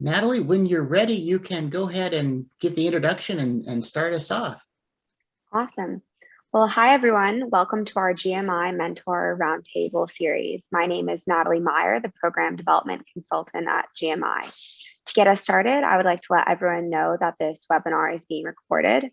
Natalie, when you're ready, you can go ahead and give the introduction and start us off. Awesome. Well, hi, everyone. Welcome to our GMI Mentor Roundtable series. My name is Natalie Meyer, the Program Development Consultant at GMI. To get us started, I would like to let everyone know that this webinar is being recorded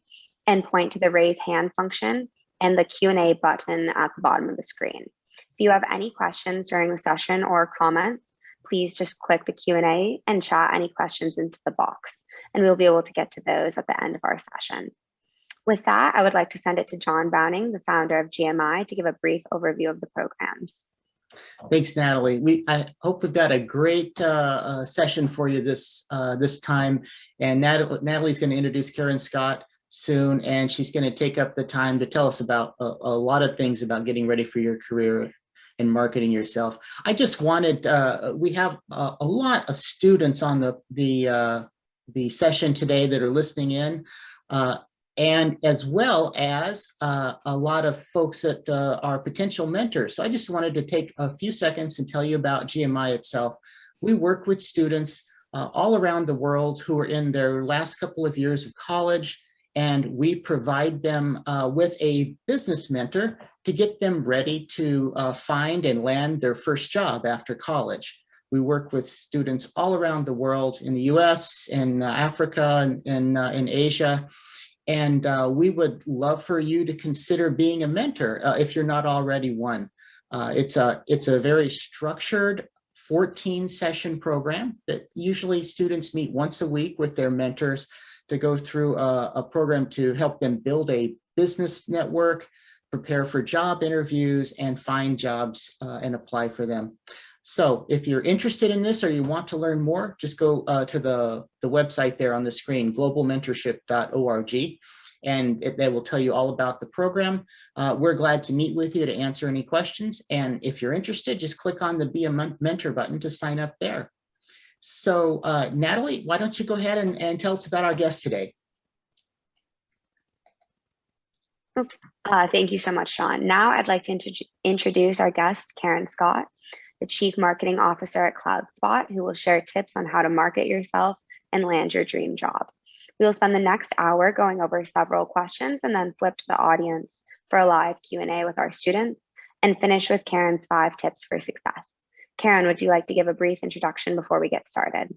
and point to the raise hand function and the Q&A button at the bottom of the screen. If you have any questions during the session or comments, please just click the Q&A and chat any questions into the box, and we'll be able to get to those at the end of our session. With that, I would like to send it to John Bowning, the founder of GMI, to give a brief overview of the programs. Thanks, Natalie. I hope we've got a great session for you this time. And Natalie's going to introduce Karyn Scott soon, and she's going to take up the time to tell us about a lot of things about getting ready for your career and marketing yourself. I just wanted, we have a lot of students on the session today that are listening in. And as well as a lot of folks that are potential mentors. So I just wanted to take a few seconds and tell you about GMI itself. We work with students all around the world who are in their last couple of years of college, and we provide them with a business mentor to get them ready to find and land their first job after college. We work with students all around the world, in the US, in Africa, and in Asia. And we would love for you to consider being a mentor if you're not already one. It's a very structured 14-session program that usually students meet once a week with their mentors to go through a program to help them build a business network, prepare for job interviews, and find jobs and apply for them. So if you're interested in this or you want to learn more, just go to the website there on the screen, globalmentorship.org, and that will tell you all about the program. We're glad to meet with you to answer any questions. And if you're interested, just click on the Be a Mentor button to sign up there. So Natalie, why don't you go ahead and tell us about our guest today? Oops. Thank you so much, Sean. Now I'd like to introduce our guest, Karyn Scott, the Chief Marketing Officer at Kloudspot, who will share tips on how to market yourself and land your dream job. We will spend the next hour going over several questions and then flip to the audience for a live Q&A with our students and finish with Karyn's 5 tips for success. Karyn, would you like to give a brief introduction before we get started?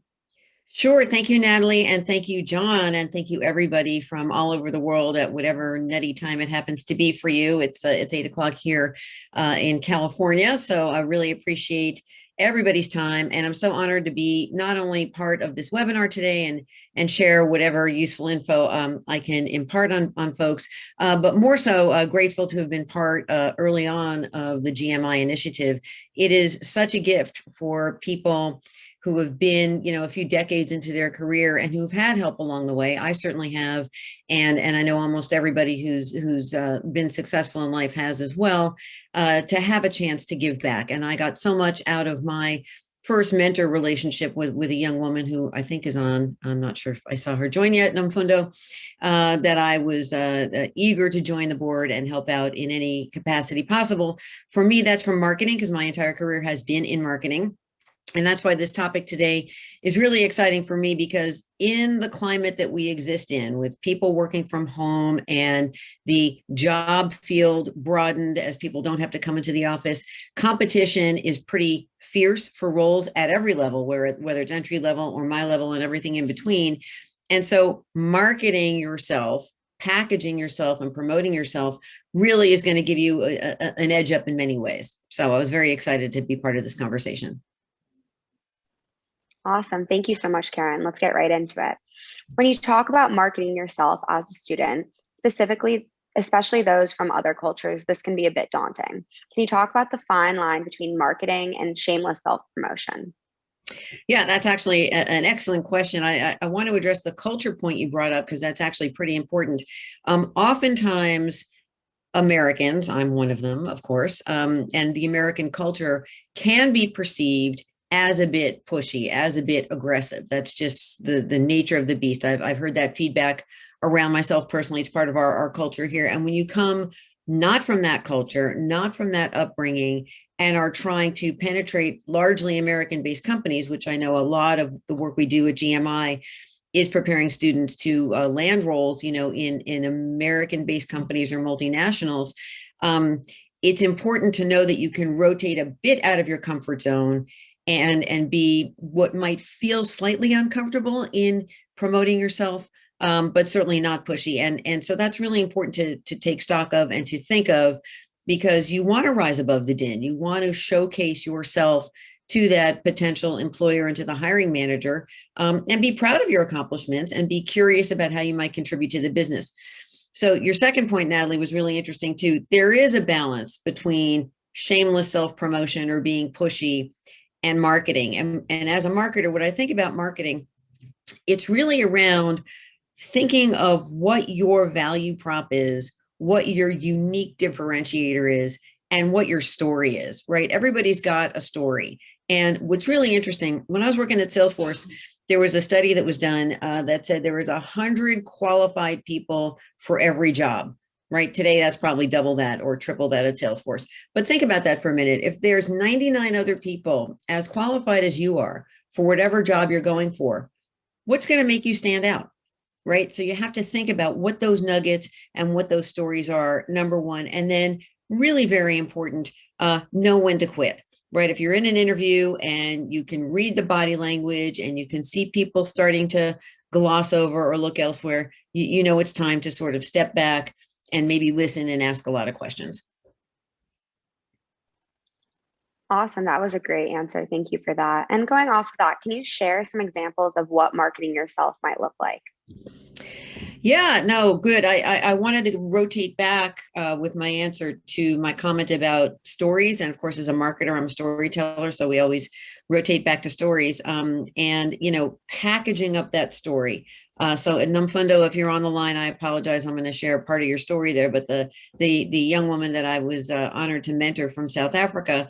Sure. Thank you, Natalie. And thank you, John. And thank you, everybody from all over the world at whatever nutty time it happens to be for you. It's 8 o'clock here in California. So I really appreciate everybody's time. And I'm so honored to be not only part of this webinar today and share whatever useful info I can impart on folks, but more so grateful to have been part early on of the GMI initiative. It is such a gift for people who have been, a few decades into their career and who've had help along the way. I certainly have, and I know almost everybody who's been successful in life has as well, to have a chance to give back. And I got so much out of my first mentor relationship with a young woman who I think is on, I'm not sure if I saw her join yet, Namfundo, that I was eager to join the board and help out in any capacity possible. For me, that's from marketing, because my entire career has been in marketing. And that's why this topic today is really exciting for me, because in the climate that we exist in, with people working from home and the job field broadened as people don't have to come into the office, competition is pretty fierce for roles at every level, whether it's entry level or my level and everything in between. And so marketing yourself, packaging yourself, and promoting yourself really is going to give you an edge up in many ways. So I was very excited to be part of this conversation. Awesome. Thank you so much, Karyn. Let's get right into it. When you talk about marketing yourself as a student, specifically, especially those from other cultures, this can be a bit daunting. Can you talk about the fine line between marketing and shameless self-promotion? Yeah, that's actually an excellent question. I want to address the culture point you brought up, because that's actually pretty important. Oftentimes, Americans, I'm one of them, of course, and the American culture can be perceived as a bit pushy, as a bit aggressive. That's just the nature of the beast. I've heard that feedback around myself personally. It's part of our culture here. And when you come not from that culture, not from that upbringing, and are trying to penetrate largely American-based companies, which I know a lot of the work we do at GMI is preparing students to land roles, in American-based companies or multinationals. It's important to know that you can rotate a bit out of your comfort zone and be what might feel slightly uncomfortable in promoting yourself, but certainly not pushy. And so that's really important to take stock of and to think of, because you want to rise above the din. You want to showcase yourself to that potential employer and to the hiring manager, and be proud of your accomplishments and be curious about how you might contribute to the business. So your second point, Natalie, was really interesting too. There is a balance between shameless self-promotion or being pushy and marketing. And as a marketer, what I think about marketing, it's really around thinking of what your value prop is, what your unique differentiator is, and what your story is, right? Everybody's got a story. And what's really interesting, when I was working at Salesforce, there was a study that was done that said there was 100 qualified people for every job, right? Today, that's probably double that or triple that at Salesforce. But think about that for a minute. If there's 99 other people as qualified as you are for whatever job you're going for, what's going to make you stand out, right? So you have to think about what those nuggets and what those stories are, number one. And then really very important, know when to quit, right? If you're in an interview and you can read the body language and you can see people starting to gloss over or look elsewhere, you know it's time to sort of step back and maybe listen and ask a lot of questions. Awesome. That was a great answer. Thank you for that. And going off of that, can you share some examples of what marketing yourself might look like? Yeah, no, good. I wanted to rotate back with my answer to my comment about stories. And of course, as a marketer, I'm a storyteller. So we always rotate back to stories, and, packaging up that story. So at Numfundo, if you're on the line, I apologize. I'm going to share part of your story there. But the young woman that I was honored to mentor from South Africa,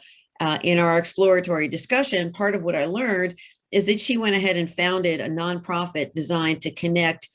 in our exploratory discussion, part of what I learned is that she went ahead and founded a nonprofit designed to connect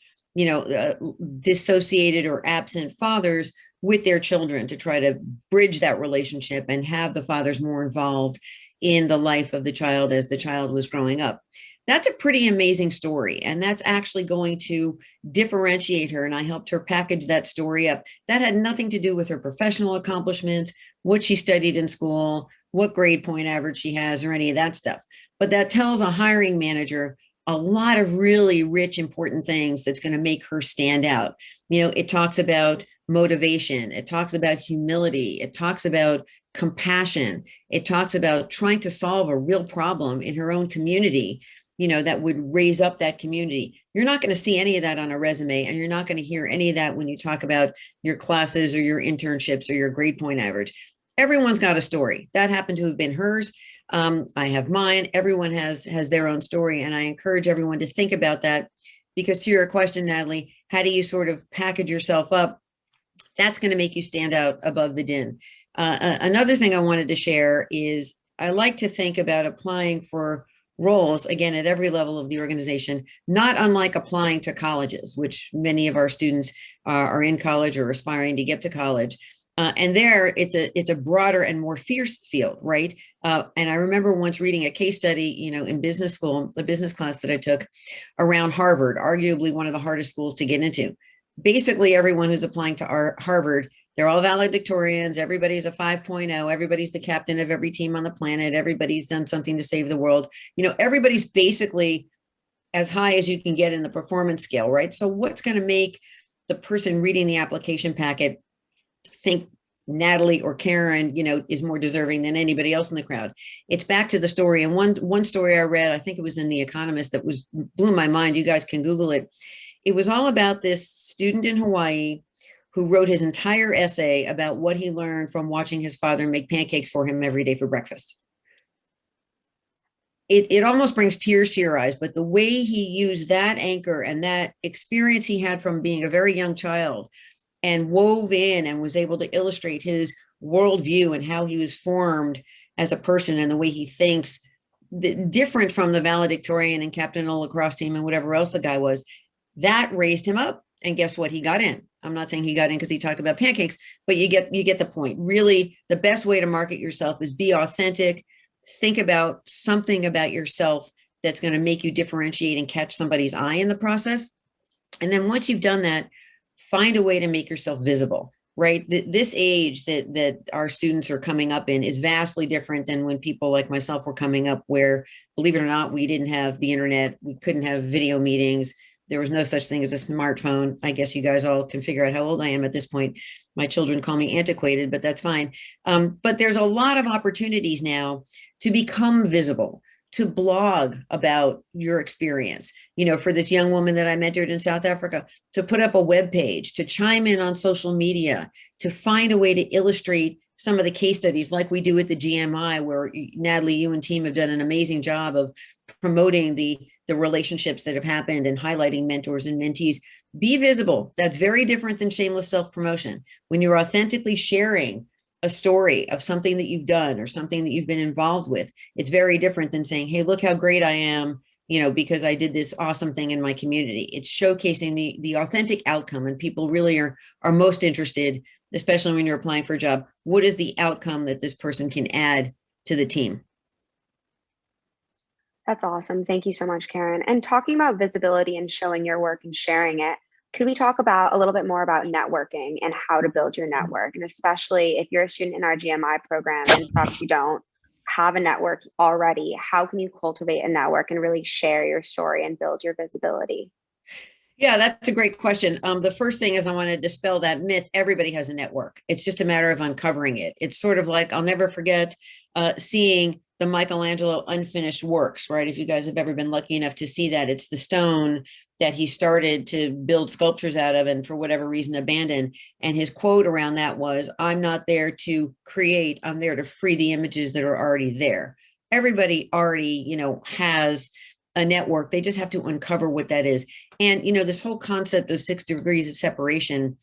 dissociated or absent fathers with their children, to try to bridge that relationship and have the fathers more involved in the life of the child as the child was growing up. That's a pretty amazing story. And that's actually going to differentiate her. And I helped her package that story up. That had nothing to do with her professional accomplishments, what she studied in school, what grade point average she has, or any of that stuff. But that tells a hiring manager a lot of really rich, important things that's going to make her stand out. It talks about motivation. It talks about humility. It talks about compassion. It talks about trying to solve a real problem in her own community, that would raise up that community. You're not going to see any of that on a resume, and you're not going to hear any of that when you talk about your classes or your internships or your grade point average. Everyone's got a story. That happened to have been hers. I have mine. Everyone has their own story. And I encourage everyone to think about that, because to your question, Natalie, how do you sort of package yourself up? That's going to make you stand out above the din. Another thing I wanted to share is I like to think about applying for roles, again, at every level of the organization, not unlike applying to colleges, which many of our students are in college or aspiring to get to college. And there, it's a broader and more fierce field, right? And I remember once reading a case study, in business school, the business class that I took, around Harvard, arguably one of the hardest schools to get into. Basically, everyone who's applying to Harvard, they're all valedictorians. Everybody's a 5.0. Everybody's the captain of every team on the planet. Everybody's done something to save the world. Everybody's basically as high as you can get in the performance scale, right? So what's going to make the person reading the application packet think Natalie or Karyn, is more deserving than anybody else in the crowd? It's back to the story. And one story I read, I think it was in The Economist, that blew my mind. You guys can Google it. It was all about this student in Hawaii who wrote his entire essay about what he learned from watching his father make pancakes for him every day for breakfast. It almost brings tears to your eyes, but the way he used that anchor and that experience he had from being a very young child and wove in and was able to illustrate his worldview and how he was formed as a person and the way he thinks, different from the valedictorian and captain of the lacrosse team and whatever else the guy was, that raised him up. And guess what? He got in. I'm not saying he got in because he talked about pancakes, but you get the point. Really, the best way to market yourself is be authentic. Think about something about yourself that's going to make you differentiate and catch somebody's eye in the process. And then once you've done that, find a way to make yourself visible, right? This age that our students are coming up in is vastly different than when people like myself were coming up, where, believe it or not, we didn't have the internet. We couldn't have video meetings. There was no such thing as a smartphone. I guess you guys all can figure out how old I am at this point. My children call me antiquated, but that's fine. But there's a lot of opportunities now to become visible, to blog about your experience. For this young woman that I mentored in South Africa, to put up a web page, to chime in on social media, to find a way to illustrate some of the case studies like we do at the GMI, where Natalie, you and team have done an amazing job of promoting the relationships that have happened and highlighting mentors and mentees. Be visible. That's very different than shameless self-promotion. When you're authentically sharing a story of something that you've done or something that you've been involved with, it's very different than saying, hey, look how great I am, because I did this awesome thing in my community. It's showcasing the authentic outcome, and people really are most interested, especially when you're applying for a job. What is the outcome that this person can add to the team? That's awesome. Thank you so much, Karyn. And talking about visibility and showing your work and sharing it, could we talk about a little bit more about networking and how to build your network? And especially if you're a student in our GMI program and perhaps you don't have a network already, how can you cultivate a network and really share your story and build your visibility? Yeah, that's a great question. The first thing is I want to dispel that myth. Everybody has a network. It's just a matter of uncovering it. It's sort of like, I'll never forget seeing the Michelangelo unfinished works, right? If you guys have ever been lucky enough to see that, it's the stone that he started to build sculptures out of and for whatever reason abandoned. And his quote around that was, I'm not there to create, I'm there to free the images that are already there. Everybody already, has a network. They just have to uncover what that is. And, this whole concept of 6 degrees of separation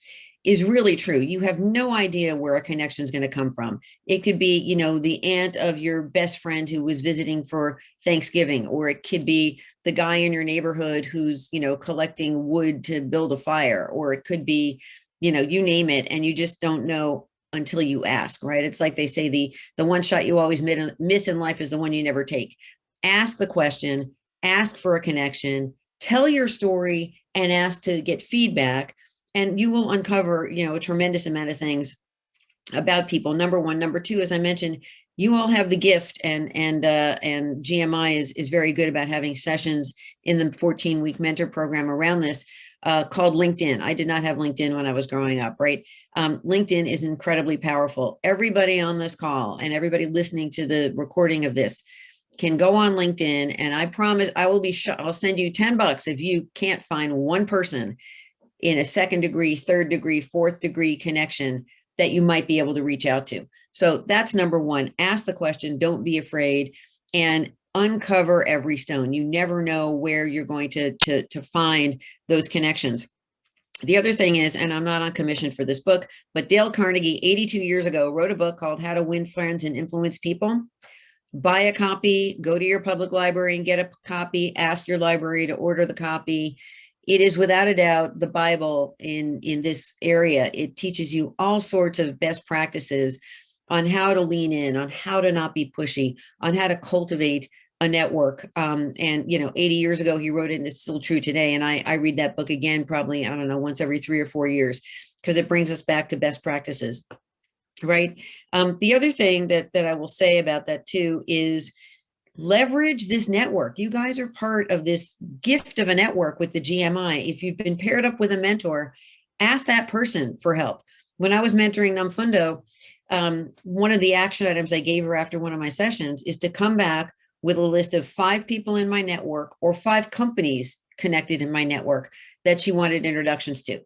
is really true. You have no idea where a connection is going to come from. It could be, the aunt of your best friend who was visiting for Thanksgiving, or it could be the guy in your neighborhood who's, collecting wood to build a fire, or it could be, you name it, and you just don't know until you ask, right? It's like they say, the one shot you always miss in life is the one you never take. Ask the question, ask for a connection, tell your story, and ask to get feedback. And you will uncover, a tremendous amount of things about people. Number one. Number two, as I mentioned, you all have the gift, and GMI is very good about having sessions in the 14-week mentor program around this called LinkedIn. I did not have LinkedIn when I was growing up, right? LinkedIn is incredibly powerful. Everybody on this call and everybody listening to the recording of this can go on LinkedIn, and I promise I'll send you $10 if you can't find one person in a 2nd degree, 3rd degree, 4th degree connection that you might be able to reach out to. So that's number one. Ask the question, don't be afraid, and uncover every stone. You never know where you're going to find those connections. The other thing is, and I'm not on commission for this book, but Dale Carnegie, 82 years ago, wrote a book called How to Win Friends and Influence People. Buy a copy, go to your public library and get a copy, ask your library to order the copy. It is without a doubt the Bible in this area. It teaches you all sorts of best practices on how to lean in, on how to not be pushy, on how to cultivate a network. And 80 years ago, he wrote it, and it's still true today. And I read that book again, probably, I don't know, once every 3 or 4 years, because it brings us back to best practices, right? The other thing that I will say about that too is leverage this network. You guys are part of this gift of a network with the GMI. If you've been paired up with a mentor, ask that person for help. When I was mentoring Namfundo, one of the action items I gave her after one of my sessions is to come back with a list of 5 people in my network or 5 companies connected in my network that she wanted introductions to.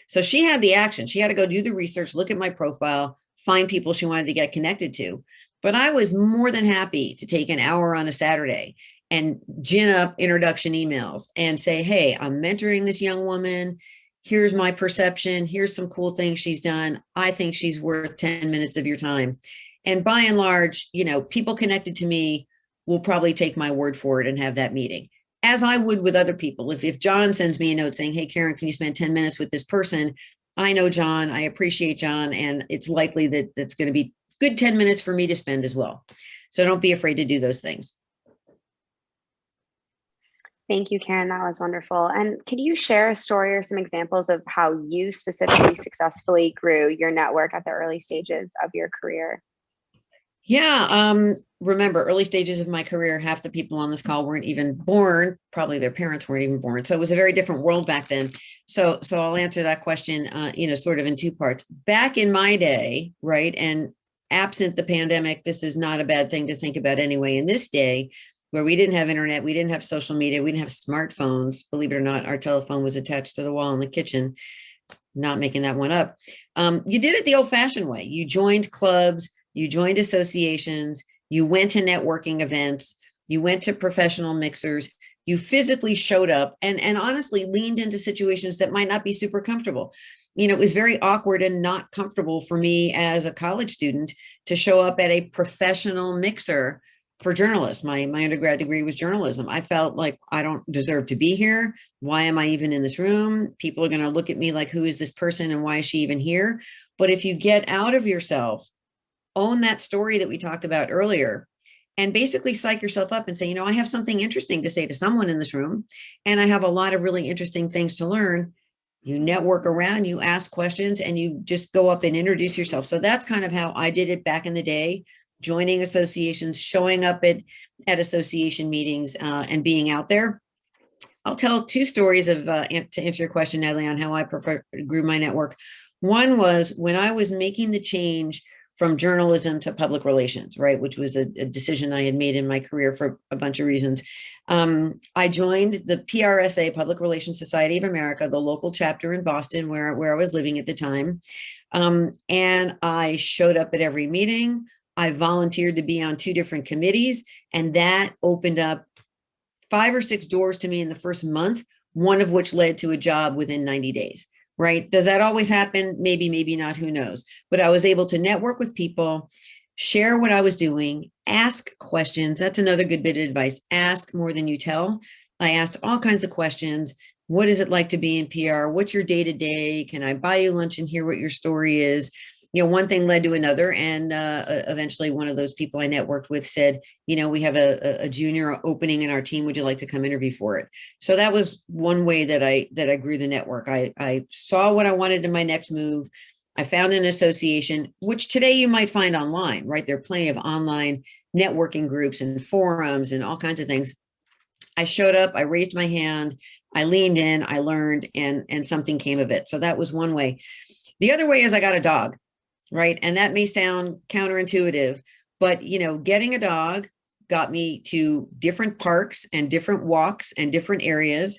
So she had the action. She had to go do the research, look at my profile, find people she wanted to get connected to. But I was more than happy to take an hour on a Saturday and gin up introduction emails and say, hey, I'm mentoring this young woman. Here's my perception. Here's some cool things she's done. I think she's worth 10 minutes of your time. And by and large, people connected to me will probably take my word for it and have that meeting. as I would with other people. If John sends me a note saying, hey, Karyn, can you spend 10 minutes with this person? I know John, I appreciate John, and it's likely that that's going to be good 10 minutes for me to spend as well. So don't be afraid to do those things. Thank you, Karyn. That was wonderful. And could you share a story or some examples of how you specifically successfully grew your network at the early stages of your career? Yeah. Remember, early stages of my career, half the people on this call weren't even born. Probably their parents weren't even born. So it was a very different world back then. So I'll answer that question, sort of in two parts. Back in my day, right, and absent the pandemic, this is not a bad thing to think about anyway. In this day, where we didn't have internet, we didn't have social media, we didn't have smartphones. Believe it or not, our telephone was attached to the wall in the kitchen. Not making that one up. You did it the old-fashioned way. You joined clubs, you joined associations, you went to networking events, you went to professional mixers, you physically showed up and honestly leaned into situations that might not be super comfortable. It was very awkward and not comfortable for me as a college student to show up at a professional mixer for journalists. My undergrad degree was journalism. I felt like I don't deserve to be here. Why am I even in this room? People are going to look at me like, who is this person and why is she even here? But if you get out of yourself, own that story that we talked about earlier, and basically psych yourself up and say, I have something interesting to say to someone in this room, and I have a lot of really interesting things to learn. You network around, you ask questions, and you just go up and introduce yourself. So that's kind of how I did it back in the day, joining associations, showing up at association meetings, and being out there. I'll tell two stories to answer your question, Natalie, on how I grew my network. One was when I was making the change from journalism to public relations, right, which was a decision I had made in my career for a bunch of reasons. I joined the PRSA, Public Relations Society of America, the local chapter in Boston, where I was living at the time. And I showed up at every meeting. I volunteered to be on 2 different committees, and that opened up 5 or 6 doors to me in the first month, one of which led to a job within 90 days. Right? Does that always happen? Maybe, maybe not, who knows? But I was able to network with people, share what I was doing, ask questions. That's another good bit of advice. Ask more than you tell. I asked all kinds of questions. What is it like to be in PR? What's your day-to-day? Can I buy you lunch and hear what your story is? One thing led to another. And eventually one of those people I networked with said, we have a junior opening in our team. Would you like to come interview for it? So that was one way that I grew the network. I saw what I wanted in my next move. I found an association, which today you might find online, right? There are plenty of online networking groups and forums and all kinds of things. I showed up, I raised my hand, I leaned in, I learned, and something came of it. So that was one way. The other way is I got a dog. Right. And that may sound counterintuitive, but, getting a dog got me to different parks and different walks and different areas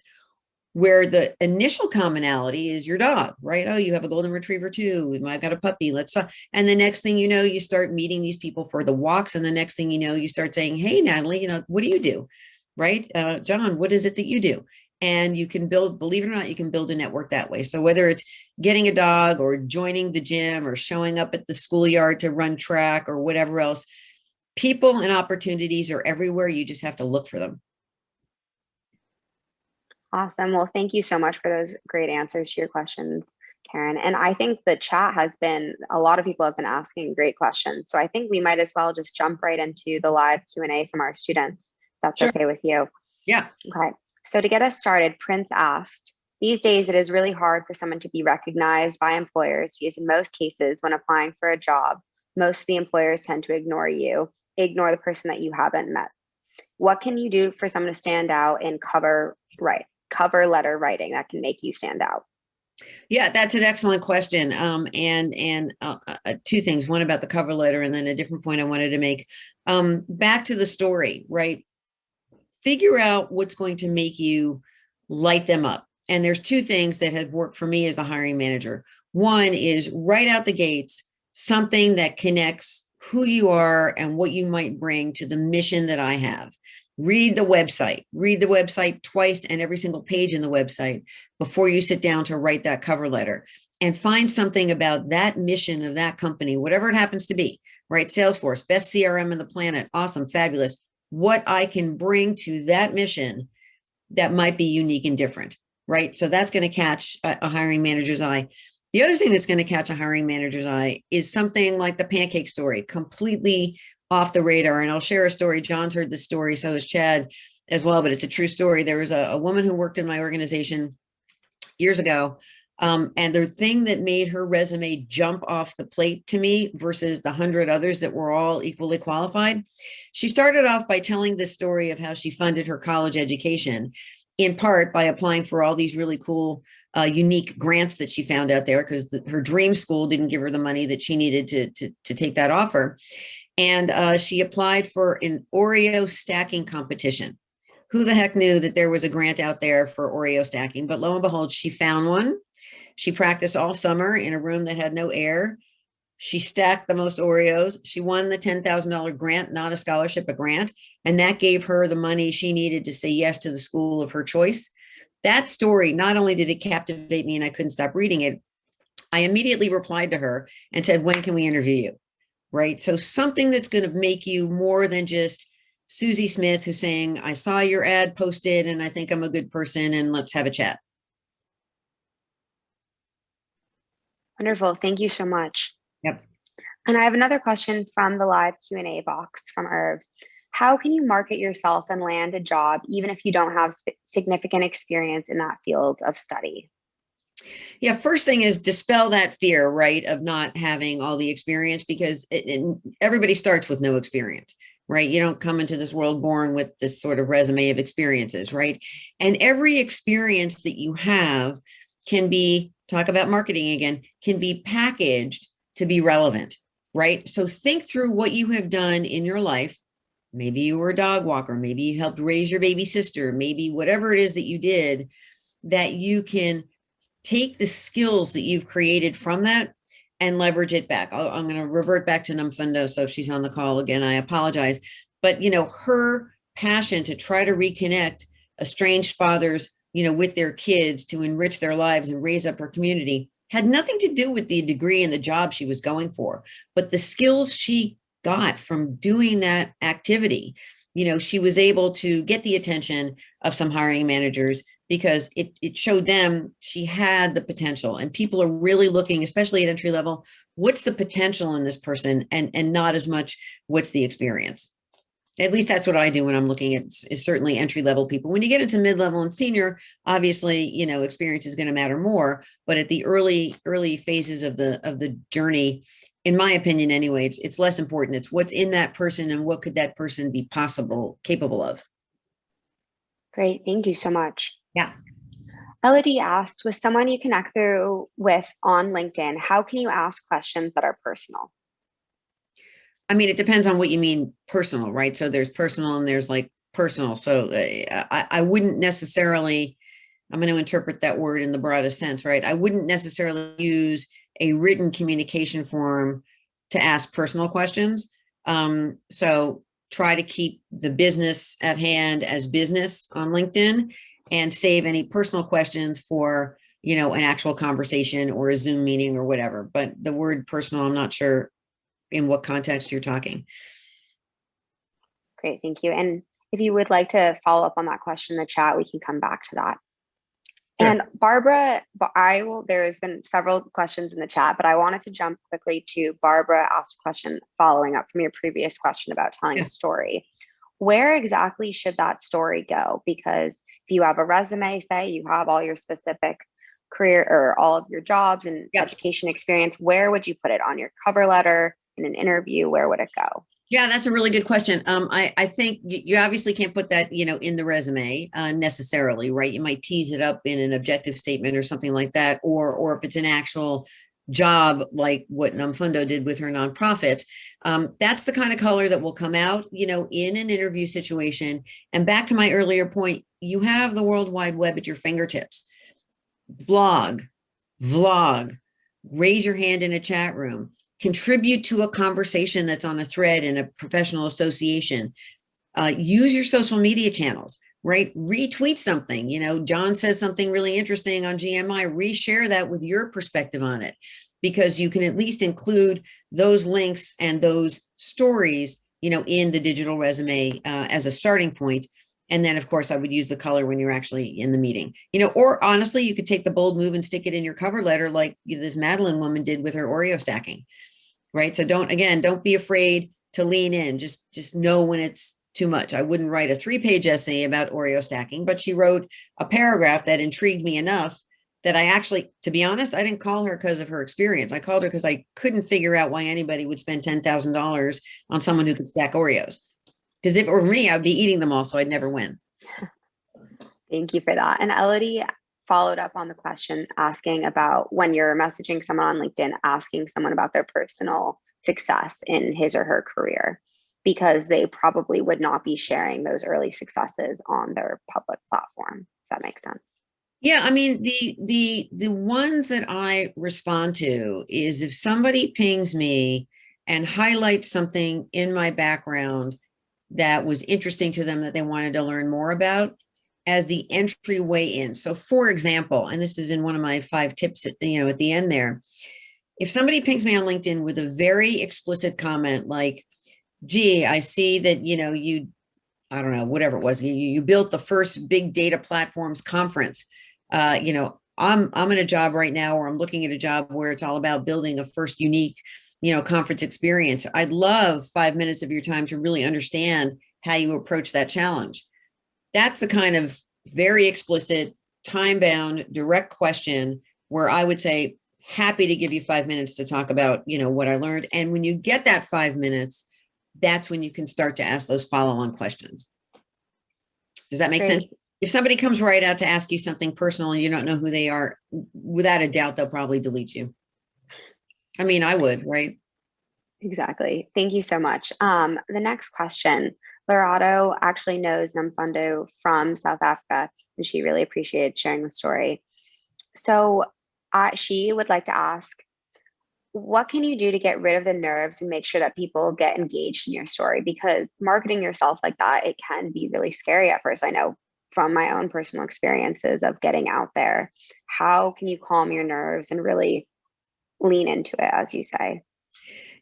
where the initial commonality is your dog, right? Oh, you have a golden retriever too. I've got a puppy. Let's talk. And the next thing you know, you start meeting these people for the walks. And the next thing you know, you start saying, hey, Natalie, what do you do? Right? John, what is it that you do? And you can build, believe it or not, you can build a network that way. So whether it's getting a dog or joining the gym or showing up at the schoolyard to run track or whatever else, people and opportunities are everywhere. You just have to look for them. Awesome. Well, thank you so much for those great answers to your questions, Karyn. And I think the chat a lot of people have been asking great questions. So I think we might as well just jump right into the live Q&A from our students. If that's Sure. Okay with you. Yeah. Okay. So to get us started, Prince asked, these days it is really hard for someone to be recognized by employers because in most cases, when applying for a job, most of the employers tend to ignore the person that you haven't met. What can you do for someone to stand out in cover letter writing that can make you stand out? Yeah, that's an excellent question. And 2 things, one about the cover letter and then a different point I wanted to make. Back to the story, right? Figure out what's going to make you light them up. And there's 2 things that have worked for me as the hiring manager. One is right out the gates, something that connects who you are and what you might bring to the mission that I have. Read the website twice and every single page in the website before you sit down to write that cover letter, and find something about that mission of that company, whatever it happens to be, right? Salesforce, best CRM in the planet. Awesome. Fabulous. What I can bring to that mission that might be unique and different, right? So that's going to catch a hiring manager's eye. The other thing that's going to catch a hiring manager's eye is something like the pancake story, completely off the radar. And I'll share a story. John's heard this story, so has Chad as well, but it's a true story. There was a woman who worked in my organization years ago. And the thing that made her resume jump off the plate to me versus the 100 others that were all equally qualified, she started off by telling this story of how she funded her college education, in part by applying for all these really cool, unique grants that she found out there, because her dream school didn't give her the money that she needed to take that offer. And she applied for an Oreo stacking competition. Who the heck knew that there was a grant out there for Oreo stacking? But lo and behold, she found one. She practiced all summer in a room that had no air. She stacked the most Oreos. She won the $10,000 grant, not a scholarship, a grant. And that gave her the money she needed to say yes to the school of her choice. That story, not only did it captivate me and I couldn't stop reading it, I immediately replied to her and said, when can we interview you? Right? So something that's going to make you more than just Susie Smith, who's saying, I saw your ad posted and I think I'm a good person and let's have a chat. Wonderful. Thank you so much. Yep. And I have another question from the live Q&A box from Irv. How can you market yourself and land a job even if you don't have significant experience in that field of study? Yeah, first thing is dispel that fear, right, of not having all the experience, because everybody starts with no experience, right? You don't come into this world born with this sort of resume of experiences, right? And every experience that you have can be, talk about marketing again, can be packaged to be relevant, right? So think through what you have done in your life. Maybe you were a dog walker, maybe you helped raise your baby sister, maybe whatever it is that you did, that you can take the skills that you've created from that and leverage it back. I'm going to revert back to Namfundo. So if she's on the call again, I apologize. But, her passion to try to reconnect estranged fathers, with their kids to enrich their lives and raise up her community had nothing to do with the degree and the job she was going for, but the skills she got from doing that activity. She was able to get the attention of some hiring managers because it showed them she had the potential, and people are really looking, especially at entry level, what's the potential in this person, and not as much what's the experience. At least that's what I do when I'm looking at is certainly entry level people. When you get into mid-level and senior, obviously, experience is going to matter more. But at the early phases of the journey, in my opinion, anyway, it's less important. It's what's in that person and what could that person be capable of. Great, thank you so much. Yeah. Elodie asked, with someone you connect through with on LinkedIn, how can you ask questions that are personal? I mean, it depends on what you mean personal, right? So there's personal and there's like personal. So I wouldn't necessarily, I'm going to interpret that word in the broadest sense, right? I wouldn't necessarily use a written communication form to ask personal questions. So try to keep the business at hand as business on LinkedIn and save any personal questions for, an actual conversation or a Zoom meeting or whatever. But the word personal, I'm not sure in what context you're talking. Great, thank you. And if you would like to follow up on that question in the chat, we can come back to that. Sure. And Barbara, there's been several questions in the chat, but I wanted to jump quickly to Barbara asked a question following up from your previous question about telling a story. Where exactly should that story go? Because if you have a resume, say you have all your specific career or all of your jobs and education experience, where would you put it? On your cover letter, in an interview, where would it go? Yeah, that's a really good question. I think you obviously can't put that, in the resume necessarily, right? You might tease it up in an objective statement or something like that, or if it's an actual job like what Namfundo did with her nonprofit, that's the kind of color that will come out, in an interview situation. And back to my earlier point, you have the World Wide Web at your fingertips. Vlog, raise your hand in a chat room. Contribute to a conversation that's on a thread in a professional association. Use your social media channels, right? Retweet something. John says something really interesting on GMI, reshare that with your perspective on it, because you can at least include those links and those stories, in the digital resume as a starting point. And then of course I would use the color when you're actually in the meeting, or honestly, you could take the bold move and stick it in your cover letter like this Madeline woman did with her Oreo stacking, right? So don't be afraid to lean in. Just know when it's too much. I wouldn't write a 3-page essay about Oreo stacking, but she wrote a paragraph that intrigued me enough that I actually, to be honest, I didn't call her because of her experience. I called her because I couldn't figure out why anybody would spend $10,000 on someone who could stack Oreos. Because if it were me, I'd be eating them all, so I'd never win. Thank you for that. And Elodie followed up on the question asking about when you're messaging someone on LinkedIn, asking someone about their personal success in his or her career, because they probably would not be sharing those early successes on their public platform. If that makes sense. Yeah, I mean, the ones that I respond to is if somebody pings me and highlights something in my background that was interesting to them that they wanted to learn more about as the entryway in. So for example, and this is in one of my 5 tips at the end there, if somebody pings me on LinkedIn with a very explicit comment like, gee, I see that, I don't know, whatever it was, you built the first big data platforms conference. I'm in a job right now where I'm looking at a job where it's all about building a first unique, conference experience. I'd love 5 minutes of your time to really understand how you approach that challenge. That's the kind of very explicit, time-bound, direct question where I would say, happy to give you 5 minutes to talk about, what I learned. And when you get that 5 minutes, that's when you can start to ask those follow-on questions. Does that make sense? If somebody comes right out to ask you something personal and you don't know who they are, without a doubt, they'll probably delete you. I mean, I would, right? Exactly. Thank you so much. The next question, Lorado actually knows Namfundo from South Africa, and she really appreciated sharing the story. So she would like to ask, what can you do to get rid of the nerves and make sure that people get engaged in your story? Because marketing yourself like that, it can be really scary at first. I know from my own personal experiences of getting out there. How can you calm your nerves and really lean into it, as you say?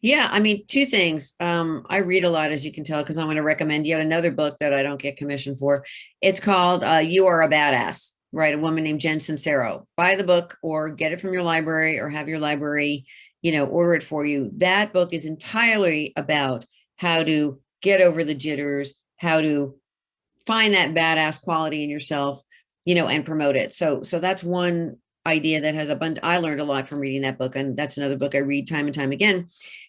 Yeah, I mean, 2 things. I read a lot, as you can tell, because I'm going to recommend yet another book that I don't get commission for. It's called You Are a Badass, right? A woman named Jen Sincero. Buy the book or get it from your library or have your library, order it for you. That book is entirely about how to get over the jitters, how to find that badass quality in yourself, and promote it. So that's one idea that has a bunch. I learned a lot from reading that book, and that's another book I read time and time again.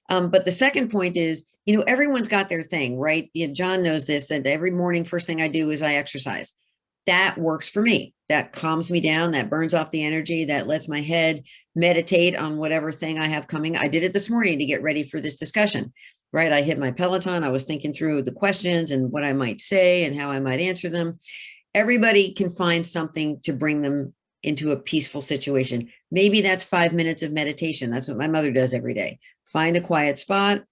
But the second point is, everyone's got their thing, right? John knows this, that every morning, first thing I do is I exercise. That works for me. That calms me down. That burns off the energy. That lets my head meditate on whatever thing I have coming. I did it this morning to get ready for this discussion, right? I hit my Peloton. I was thinking through the questions and what I might say and how I might answer them. Everybody can find something to bring them into a peaceful situation. Maybe that's 5 minutes of meditation. That's what my mother does every day. Find a quiet spot,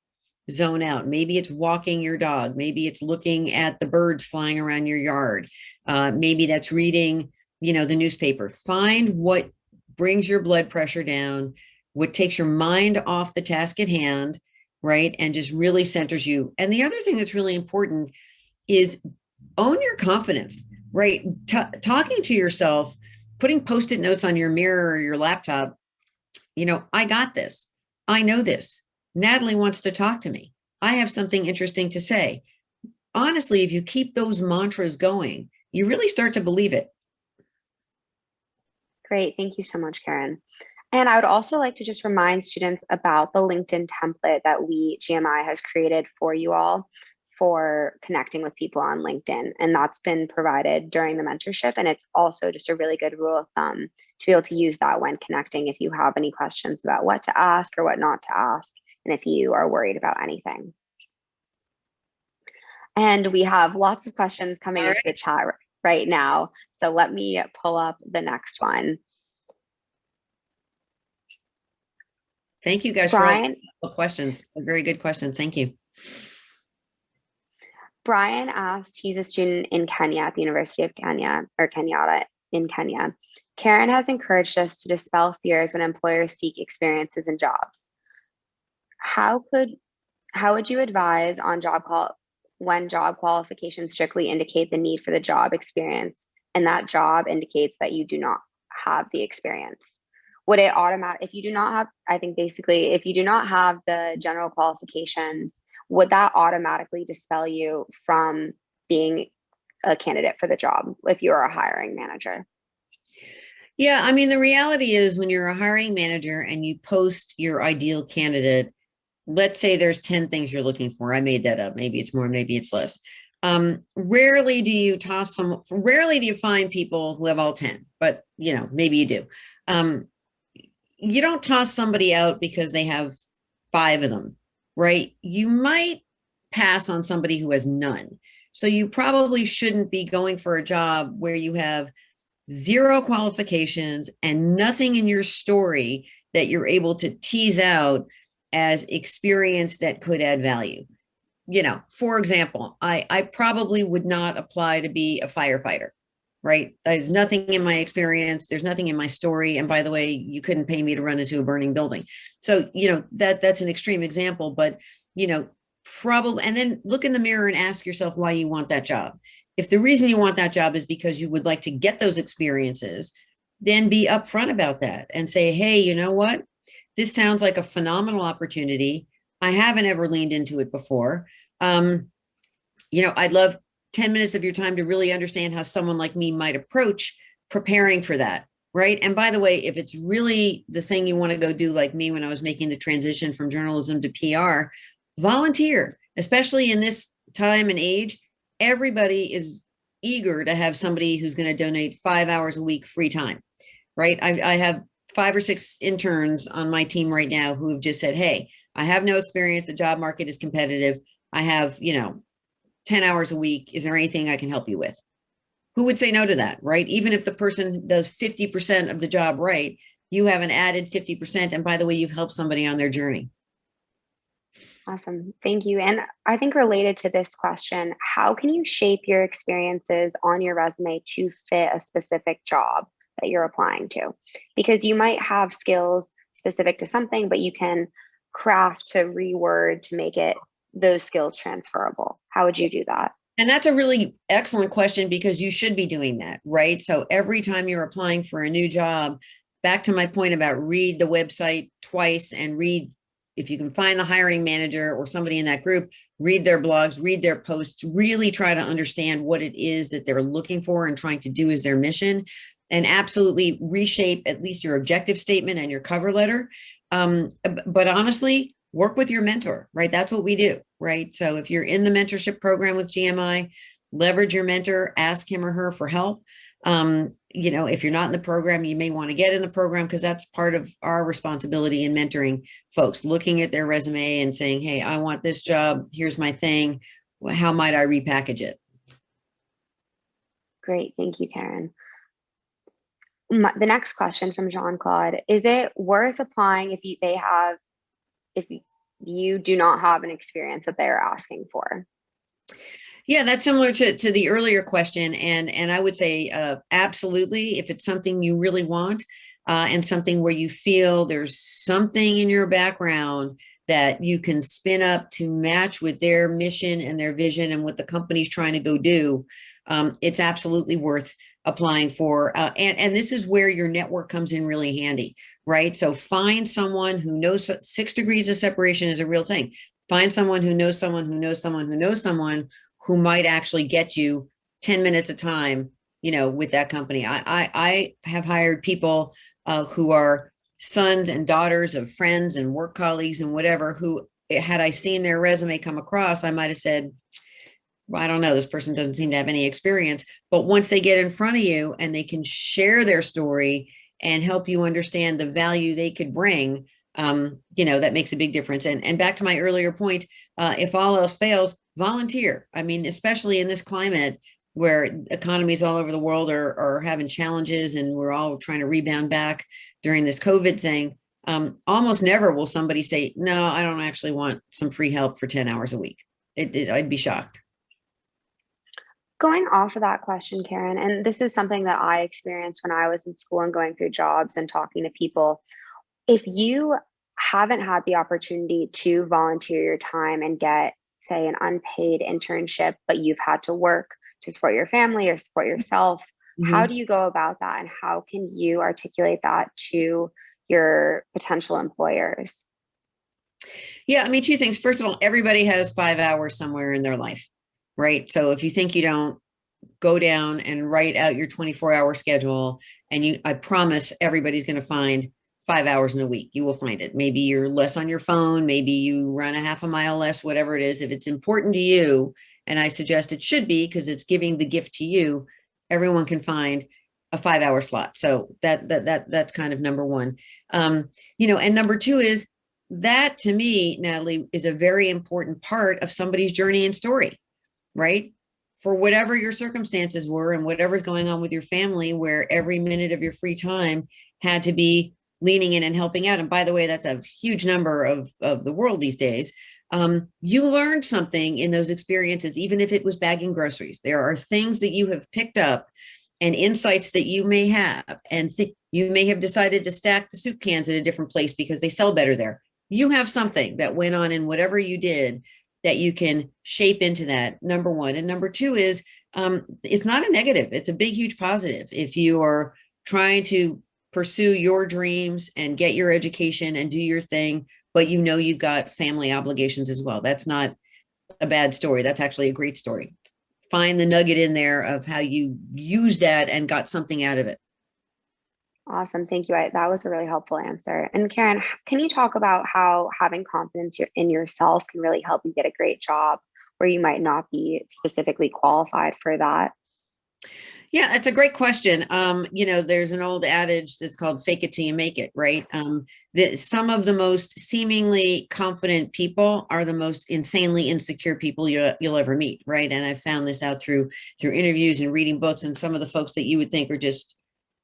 zone out. Maybe it's walking your dog. Maybe it's looking at the birds flying around your yard. Maybe that's reading, the newspaper. Find what brings your blood pressure down, what takes your mind off the task at hand, right? And just really centers you. And the other thing that's really important is own your confidence, right? Talking to yourself, putting Post-it notes on your mirror or your laptop. I got this. I know this. Natalie wants to talk to me. I have something interesting to say. Honestly, if you keep those mantras going, you really start to believe it. Great. Thank you so much, Karyn. And I would also like to just remind students about the LinkedIn template that GMI has created for you all for connecting with people on LinkedIn. And that's been provided during the mentorship. And it's also just a really good rule of thumb to be able to use that when connecting if you have any questions about what to ask or what not to ask, and if you are worried about anything. And we have lots of questions coming into the chat right now. So let me pull up the next one. Thank you guys Brian, for all the questions. Very good questions. Thank you. Brian asked, he's a student in Kenya at the University of Kenya, or Kenyatta in Kenya. Karyn has encouraged us to dispel fears when employers seek experiences in jobs. How would you advise on job when job qualifications strictly indicate the need for the job experience and that job indicates that you do not have the experience? Would it if you do not have, I think basically, if you do not have the general qualifications, would that automatically dispel you from being a candidate for the job if you're a hiring manager? Yeah, I mean, the reality is when you're a hiring manager and you post your ideal candidate, let's say there's 10 things you're looking for. I made that up. Maybe it's more, maybe it's less. Rarely do you find people who have all 10, but maybe you do. You don't toss somebody out because they have 5 of them, right? You might pass on somebody who has none. So you probably shouldn't be going for a job where you have 0 qualifications and nothing in your story that you're able to tease out as experience that could add value. For example, I probably would not apply to be a firefighter, right? There's nothing in my experience. There's nothing in my story. And by the way, you couldn't pay me to run into a burning building. So, that's an extreme example, but, probably, and then look in the mirror and ask yourself why you want that job. If the reason you want that job is because you would like to get those experiences, then be upfront about that and say, hey, you know what? This sounds like a phenomenal opportunity. I haven't ever leaned into it before. I'd love 10 minutes of your time to really understand how someone like me might approach preparing for that. Right. And by the way, if it's really the thing you want to go do, like me, when I was making the transition from journalism to PR, volunteer, especially in this time and age. Everybody is eager to have somebody who's going to donate 5 hours a week free time. Right. I have 5 or 6 interns on my team right now who have just said, hey, I have no experience. The job market is competitive. I have, 10 hours a week. Is there anything I can help you with? Who would say no to that, right? Even if the person does 50% of the job right, you have an added 50%. And by the way, you've helped somebody on their journey. Awesome. Thank you. And I think related to this question, how can you shape your experiences on your resume to fit a specific job that you're applying to? Because you might have skills specific to something, but you can craft to reword to make those skills transferable. How would you do that? And that's a really excellent question, because you should be doing that, right? So every time you're applying for a new job, back to my point about read the website twice and read, if you can find the hiring manager or somebody in that group, read their blogs, read their posts, really try to understand what it is that they're looking for and trying to do as their mission, and absolutely reshape at least your objective statement and your cover letter. But honestly, work with your mentor, right? That's what we do, right? So if you're in the mentorship program with GMI, leverage your mentor, ask him or her for help. If you're not in the program, you may want to get in the program, because that's part of our responsibility in mentoring folks, looking at their resume and saying, hey, I want this job. Here's my thing. How might I repackage it? Great. Thank you, Karyn. The next question from Jean-Claude: is it worth applying if you do not have an experience that they're asking for? Yeah, that's similar to the earlier question. And I would say absolutely, if it's something you really want and something where you feel there's something in your background that you can spin up to match with their mission and their vision and what the company's trying to go do, it's absolutely worth applying for. And this is where your network comes in really handy, right? So find someone who knows 6 degrees of separation is a real thing. Find someone who knows someone who knows someone who knows someone who might actually get you 10 minutes of time, with that company. I have hired people who are sons and daughters of friends and work colleagues and whatever, who, had I seen their resume come across, I might have said, well, I don't know, this person doesn't seem to have any experience. But once they get in front of you and they can share their story and help you understand the value they could bring, that makes a big difference. And back to my earlier point, if all else fails, volunteer. I mean, especially in this climate where economies all over the world are having challenges and we're all trying to rebound back during this COVID thing. Almost never will somebody say, no, I don't actually want some free help for 10 hours a week. I'd be shocked. Going off of that question, Karyn, and this is something that I experienced when I was in school and going through jobs and talking to people. If you haven't had the opportunity to volunteer your time and get say an unpaid internship, but you've had to work to support your family or support yourself. How do you go about that? And how can you articulate that to your potential employers? Yeah, I mean, two things. First of all, everybody has 5 hours somewhere in their life, right? So if you think you don't, go down and write out your 24-hour schedule, and I promise everybody's going to find 5 hours in a week. You will find it. Maybe you're less on your phone, maybe you run a half a mile less, whatever it is. If it's important to you, and I suggest it should be because it's giving the gift to you, everyone can find a 5-hour slot. So that's kind of number one. And number two is that, to me, Natalie, is a very important part of somebody's journey and story, right? For whatever your circumstances were and whatever's going on with your family, where every minute of your free time had to be leaning in and helping out. And by the way, that's a huge number of the world these days. You learned something in those experiences, even if it was bagging groceries. There are things that you have picked up and insights that you may have, and you may have decided to stack the soup cans at a different place because they sell better there. You have something that went on in whatever you did that you can shape into that, number one. And number two is, it's not a negative. It's a big, huge positive. If you are trying to pursue your dreams and get your education and do your thing, but you've got family obligations as well. That's not a bad story. That's actually a great story. Find the nugget in there of how you use that and got something out of it. Awesome. Thank you. That was a really helpful answer. And Karyn, can you talk about how having confidence in yourself can really help you get a great job where you might not be specifically qualified for that? Yeah, it's a great question. There's an old adage that's called fake it till you make it, right? Some of the most seemingly confident people are the most insanely insecure people you'll ever meet, right? And I've found this out through interviews and reading books, and some of the folks that you would think are just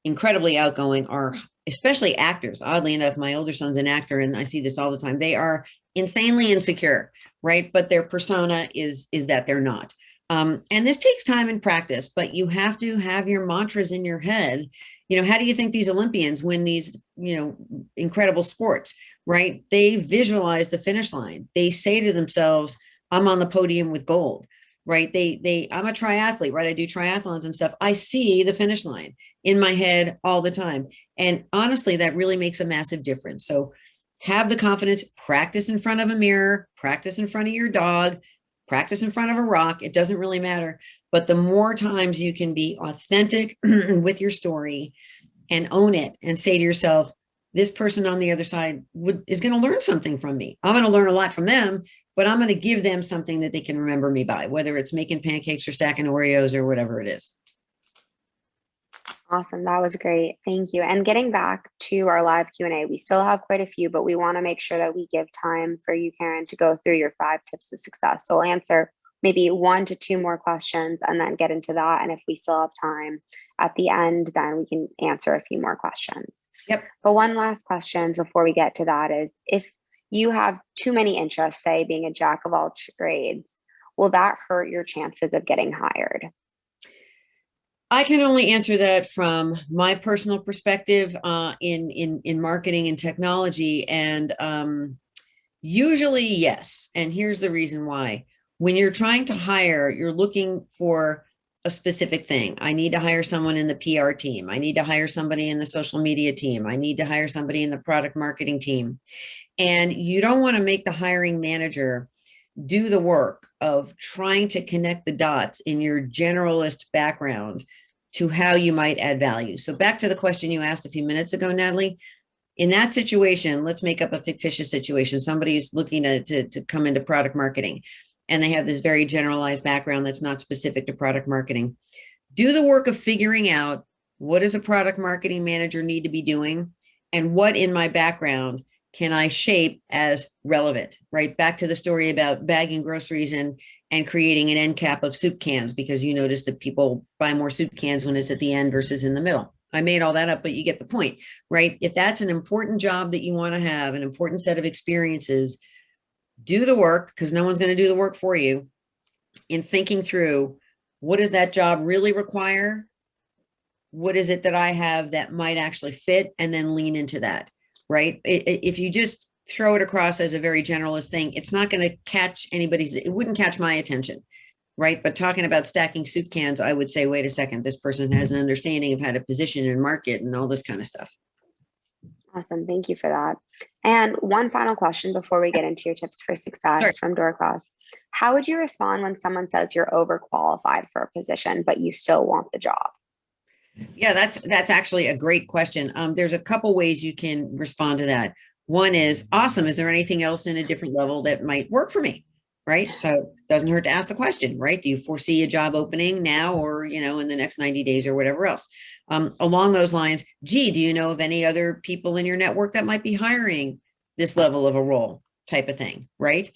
incredibly outgoing are especially actors. Oddly enough, my older son's an actor, and I see this all the time. They are insanely insecure, right? But their persona is that they're not. And this takes time and practice, but you have to have your mantras in your head. How do you think these Olympians win these, incredible sports, right? They visualize the finish line. They say to themselves, I'm on the podium with gold, right? I'm a triathlete, right? I do triathlons and stuff. I see the finish line in my head all the time. And honestly, that really makes a massive difference. So have the confidence, practice in front of a mirror, practice in front of your dog, practice in front of a rock. It doesn't really matter. But the more times you can be authentic with your story and own it and say to yourself, this person on the other side is going to learn something from me. I'm going to learn a lot from them, but I'm going to give them something that they can remember me by, whether it's making pancakes or stacking Oreos or whatever it is. Awesome. That was great. Thank you. And getting back to our live Q&A, we still have quite a few, but we want to make sure that we give time for you, Karyn, to go through your 5 tips of success. So we'll answer maybe 1 to 2 more questions and then get into that. And if we still have time at the end, then we can answer a few more questions. Yep. But one last question before we get to that is, if you have too many interests, say being a jack of all trades, will that hurt your chances of getting hired? I can only answer that from my personal perspective in marketing and technology. And usually, yes. And here's the reason why. When you're trying to hire, you're looking for a specific thing. I need to hire someone in the PR team. I need to hire somebody in the social media team. I need to hire somebody in the product marketing team. And you don't want to make the hiring manager do the work of trying to connect the dots in your generalist background to how you might add value. So back to the question you asked a few minutes ago, Natalie, in that situation, let's make up a fictitious situation. Somebody's looking to come into product marketing, and they have this very generalized background that's not specific to product marketing. Do the work of figuring out, what does a product marketing manager need to be doing, and what in my background can I shape as relevant, right? Back to the story about bagging groceries and creating an end cap of soup cans, because you notice that people buy more soup cans when it's at the end versus in the middle. I made all that up, but you get the point, right? If that's an important job that you want to have, an important set of experiences, do the work, because no one's going to do the work for you, in thinking through, what does that job really require? What is it that I have that might actually fit? And then lean into that, right? If you just throw it across as a very generalist thing, it's not going to catch anybody's, it wouldn't catch my attention, right? But talking about stacking soup cans, I would say, wait a second, this person has an understanding of how to position and market and all this kind of stuff. Awesome. Thank you for that. And one final question before we get into your tips for success Sure. from Dorcas. How would you respond when someone says you're overqualified for a position, but you still want the job? Yeah, that's actually a great question. There's a couple ways you can respond to that. One is, awesome. Is there anything else in a different level that might work for me? Right. So it doesn't hurt to ask the question, right? Do you foresee a job opening now or, in the next 90 days or whatever else? Along those lines, gee, do you know of any other people in your network that might be hiring this level of a role type of thing, right?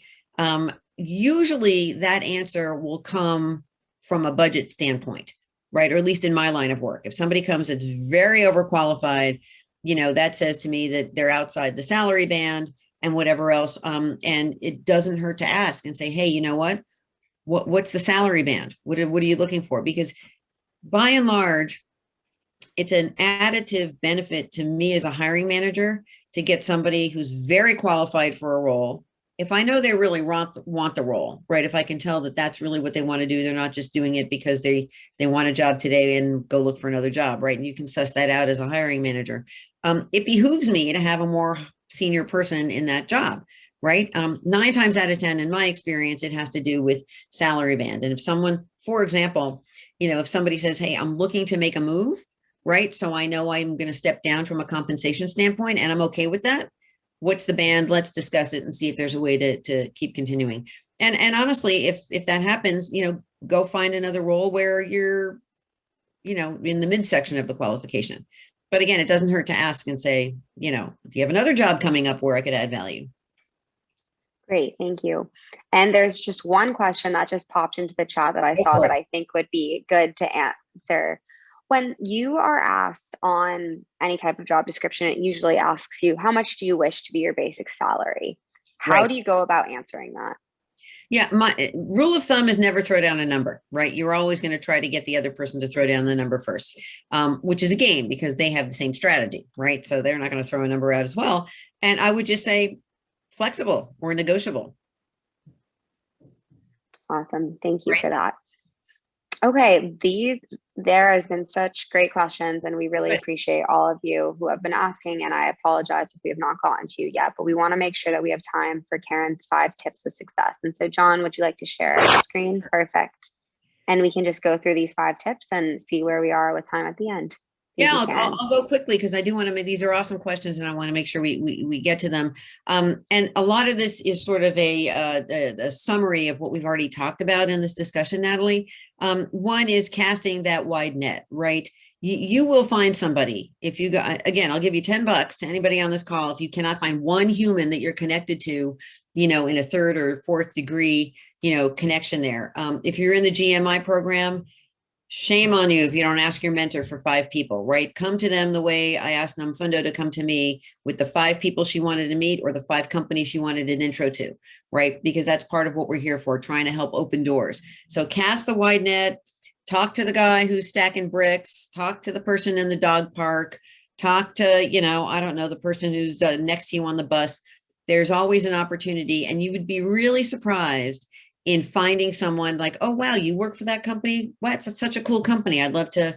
Usually that answer will come from a budget standpoint, right? Or at least in my line of work. If somebody comes that's very overqualified, that says to me that they're outside the salary band and whatever else. And it doesn't hurt to ask and say, hey, you know what's the salary band? What are you looking for? Because by and large, it's an additive benefit to me as a hiring manager to get somebody who's very qualified for a role. If I know they really want the role, right? If I can tell that that's really what they want to do, they're not just doing it because they want a job today and go look for another job, right? And you can suss that out as a hiring manager. It behooves me to have a more senior person in that job, right? 9 times out of 10, in my experience, it has to do with salary band. And if someone, for example, if somebody says, hey, I'm looking to make a move, right? So I know I'm going to step down from a compensation standpoint and I'm okay with that. What's the band? Let's discuss it and see if there's a way to keep continuing. And honestly, if that happens, go find another role where you're, in the midsection of the qualification. But again, it doesn't hurt to ask and say, do you have another job coming up where I could add value? Great, thank you. And there's just one question that just popped into the chat that I saw that I think would be good to answer. When you are asked on any type of job description, it usually asks you, how much do you wish to be your basic salary? How do you go about answering that? Yeah, my rule of thumb is never throw down a number, right? You're always going to try to get the other person to throw down the number first, which is a game because they have the same strategy, right? So they're not going to throw a number out as well. And I would just say flexible or negotiable. Awesome. Thank you for that. Okay, there has been such great questions and we really appreciate all of you who have been asking, and I apologize if we have not gotten to you yet, but we want to make sure that we have time for Karyn's 5 tips of success. And so John, would you like to share your screen? Perfect. And we can just go through these 5 tips and see where we are with time at the end. Yeah, I'll go quickly because I do want to make, these are awesome questions and I want to make sure we get to them. And a lot of this is sort of a summary of what we've already talked about in this discussion, Natalie. One is casting that wide net, right? You will find somebody if you go, again, I'll give you $10 to anybody on this call. If you cannot find one human that you're connected to, in a 3rd or 4th degree, connection there. If you're in the GMI program, shame on you if you don't ask your mentor for 5 people, right? Come to them the way I asked Namfundo to come to me with the 5 people she wanted to meet or the 5 companies she wanted an intro to, right? Because that's part of what we're here for, trying to help open doors. So cast the wide net, talk to the guy who's stacking bricks, talk to the person in the dog park, talk to, I don't know, the person who's next to you on the bus. There's always an opportunity, and you would be really surprised in finding someone like, oh, wow, you work for that company? Wow, it's such a cool company. I'd love to,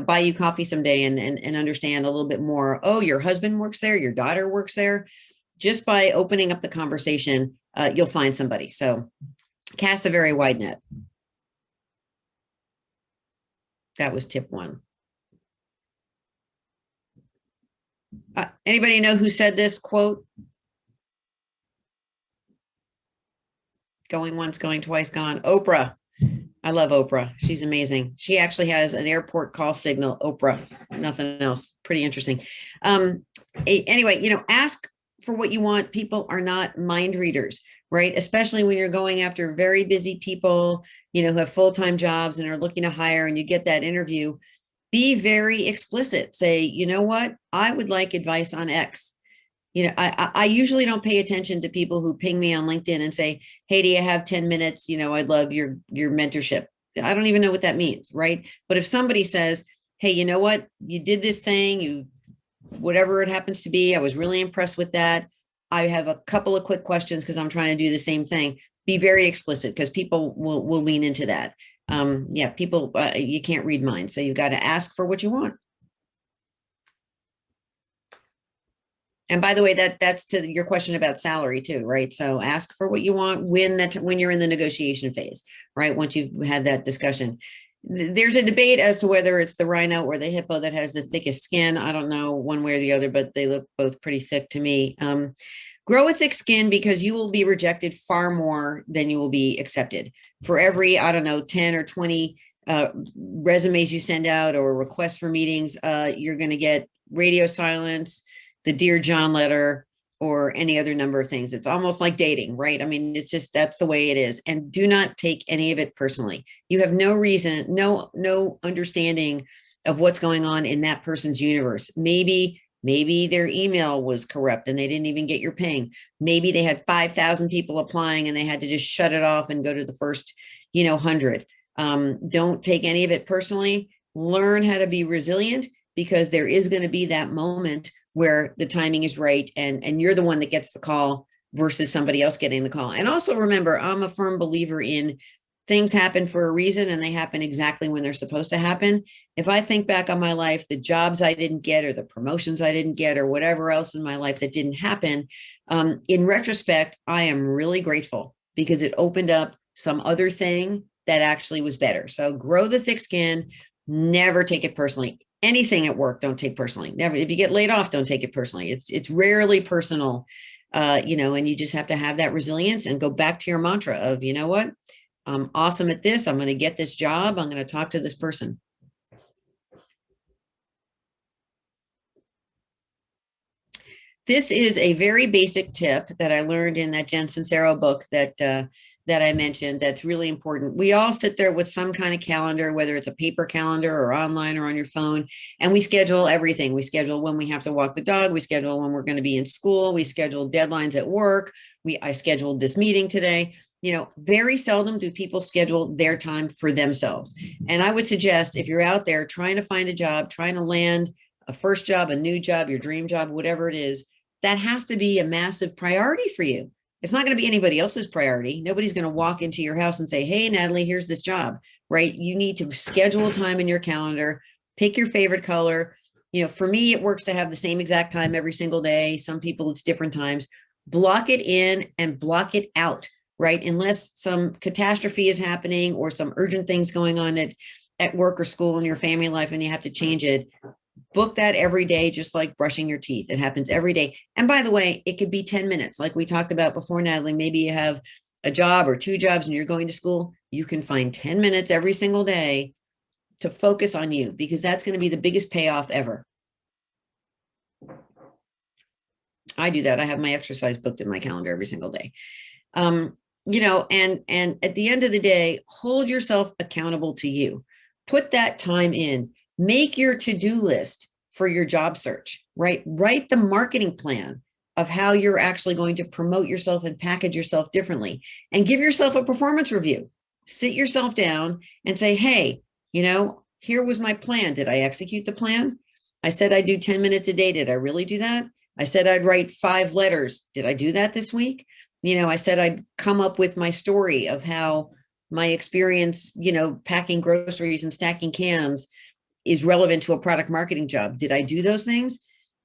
buy you coffee someday and understand a little bit more. Oh, your husband works there. Your daughter works there. Just by opening up the conversation, you'll find somebody. So cast a very wide net. That was tip 1. Anybody know who said this quote? Going once, going twice, gone. Oprah. I love Oprah. She's amazing. She actually has an airport call signal, Oprah, nothing else. Pretty interesting. Anyway, ask for what you want. People are not mind readers, right? Especially when you're going after very busy people, who have full-time jobs and are looking to hire, and you get that interview. Be very explicit. Say, you know what? I would like advice on X. I usually don't pay attention to people who ping me on LinkedIn and say, hey, do you have 10 minutes? I'd love your mentorship. I don't even know what that means, right? But if somebody says, hey, you know what? You did this thing, whatever it happens to be, I was really impressed with that. I have a couple of quick questions because I'm trying to do the same thing. Be very explicit because people will lean into that. Yeah, people, you can't read minds. So you've got to ask for what you want. And by the way, that's to your question about salary too, right? So ask for what you want when you're in the negotiation phase, right? Once you've had that discussion. There's a debate as to whether it's the rhino or the hippo that has the thickest skin. I don't know one way or the other, but they look both pretty thick to me. Grow a thick skin because you will be rejected far more than you will be accepted. For every, I don't know, 10 or 20 resumes you send out or requests for meetings, you're going to get radio silence, the Dear John letter, or any other number of things. It's almost like dating, right? I mean, it's just, that's the way it is. And do not take any of it personally. You have no reason, no understanding of what's going on in that person's universe. Maybe their email was corrupt and they didn't even get your ping. Maybe they had 5,000 people applying and they had to just shut it off and go to the first, 100. Don't take any of it personally. Learn how to be resilient, because there is going to be that moment where the timing is right and you're the one that gets the call versus somebody else getting the call. And also remember, I'm a firm believer in things happen for a reason and they happen exactly when they're supposed to happen. If I think back on my life, the jobs I didn't get or the promotions I didn't get or whatever else in my life that didn't happen, in retrospect, I am really grateful because it opened up some other thing that actually was better. So grow the thick skin, never take it personally. Anything at work, don't take personally. Never. If you get laid off, don't take it personally. It's rarely personal, and you just have to have that resilience and go back to your mantra of, you know what, I'm awesome at this. I'm going to get this job. I'm going to talk to this person. This is a very basic tip that I learned in that Jen Sincero book that I mentioned. That's really important. We all sit there with some kind of calendar, whether it's a paper calendar or online or on your phone, and we schedule everything. We schedule when we have to walk the dog. We schedule when we're going to be in school. We schedule deadlines at work. I scheduled this meeting today. Very seldom do people schedule their time for themselves. And I would suggest if you're out there trying to find a job, trying to land a first job, a new job, your dream job, whatever it is, that has to be a massive priority for you. It's not going to be anybody else's priority. Nobody's going to walk into your house and say, hey, Natalie, here's this job, right? You need to schedule time in your calendar, pick your favorite color. For me, it works to have the same exact time every single day. Some people, it's different times. Block it in and block it out, right? Unless some catastrophe is happening or some urgent things going on at work or school in your family life and you have to change it. Book that every day, just like brushing your teeth. It happens every day. And by the way, it could be 10 minutes. Like we talked about before, Natalie, maybe you have a job or 2 jobs and you're going to school. You can find 10 minutes every single day to focus on you, because that's going to be the biggest payoff ever. I do that. I have my exercise booked in my calendar every single day. And at the end of the day, hold yourself accountable to you. Put that time in. Make your to-do list for your job search, right? Write the marketing plan of how you're actually going to promote yourself and package yourself differently, and give yourself a performance review. Sit yourself down and say, hey, here was my plan. Did I execute the plan? I said I'd do 10 minutes a day. Did I really do that? I said I'd write 5 letters. Did I do that this week? I said I'd come up with my story of how my experience, packing groceries and stacking cans is relevant to a product marketing job. Did I do those things?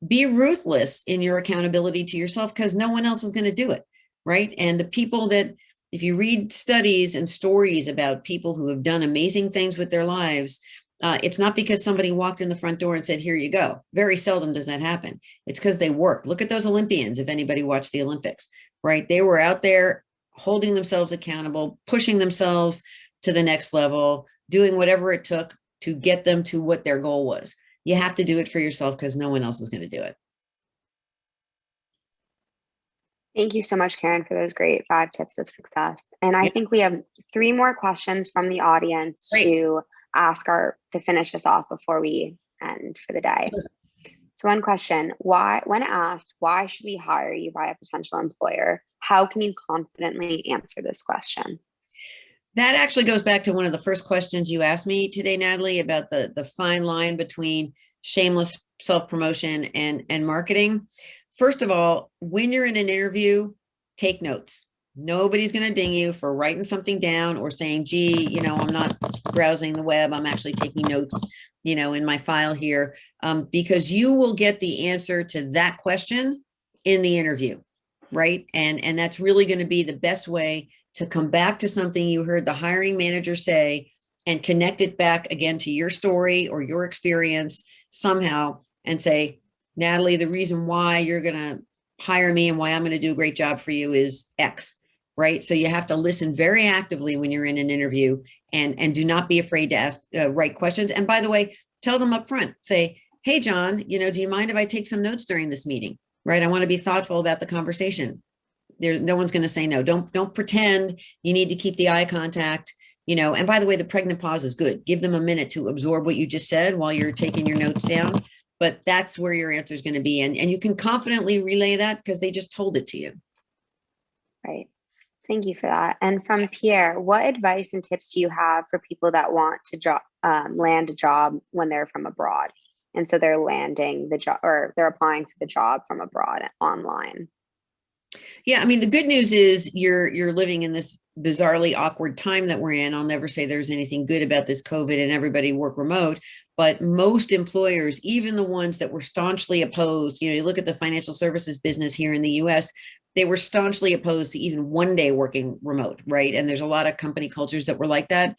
Be ruthless in your accountability to yourself, because no one else is going to do it, right? And the people that, if you read studies and stories about people who have done amazing things with their lives, it's not because somebody walked in the front door and said, here you go. Very seldom does that happen. It's because they worked. Look at those Olympians, if anybody watched the Olympics, right? They were out there holding themselves accountable, pushing themselves to the next level, doing whatever it took to get them to what their goal was. You have to do it for yourself because no one else is going to do it. Thank you so much, Karyn, for those great 5 tips of success. And I think we have 3 more questions from the audience to finish us off before we end for the day. So one question, when asked, why should we hire you by a potential employer? How can you confidently answer this question? That actually goes back to one of the first questions you asked me today, Natalie, about the fine line between shameless self-promotion and marketing. first of all, when you're in an interview, take notes. Nobody's going to ding you for writing something down or saying, gee, I'm not browsing the web. I'm actually taking notes, in my file here, because you will get the answer to that question in the interview, right? And that's really going to be the best way to come back to something you heard the hiring manager say and connect it back again to your story or your experience somehow and say, Natalie, the reason why you're going to hire me and why I'm going to do a great job for you is X, right? So you have to listen very actively when you're in an interview and do not be afraid to ask right questions. And by the way, tell them up front, say, hey, John, do you mind if I take some notes during this meeting, right? I want to be thoughtful about the conversation. No one's going to say no. Don't pretend you need to keep the eye contact, and by the way, the pregnant pause is good. Give them a minute to absorb what you just said while you're taking your notes down, but that's where your answer is going to be. And you can confidently relay that because they just told it to you. Right. Thank you for that. And from Pierre, what advice and tips do you have for people that want to land a job when they're from abroad? And so they're landing the job or they're applying for the job from abroad online. Yeah, I mean, the good news is you're living in this bizarrely awkward time that we're in. I'll never say there's anything good about this COVID and everybody work remote, but most employers, even the ones that were staunchly opposed, you look at the financial services business here in the US, they were staunchly opposed to even one day working remote, right? And there's a lot of company cultures that were like that.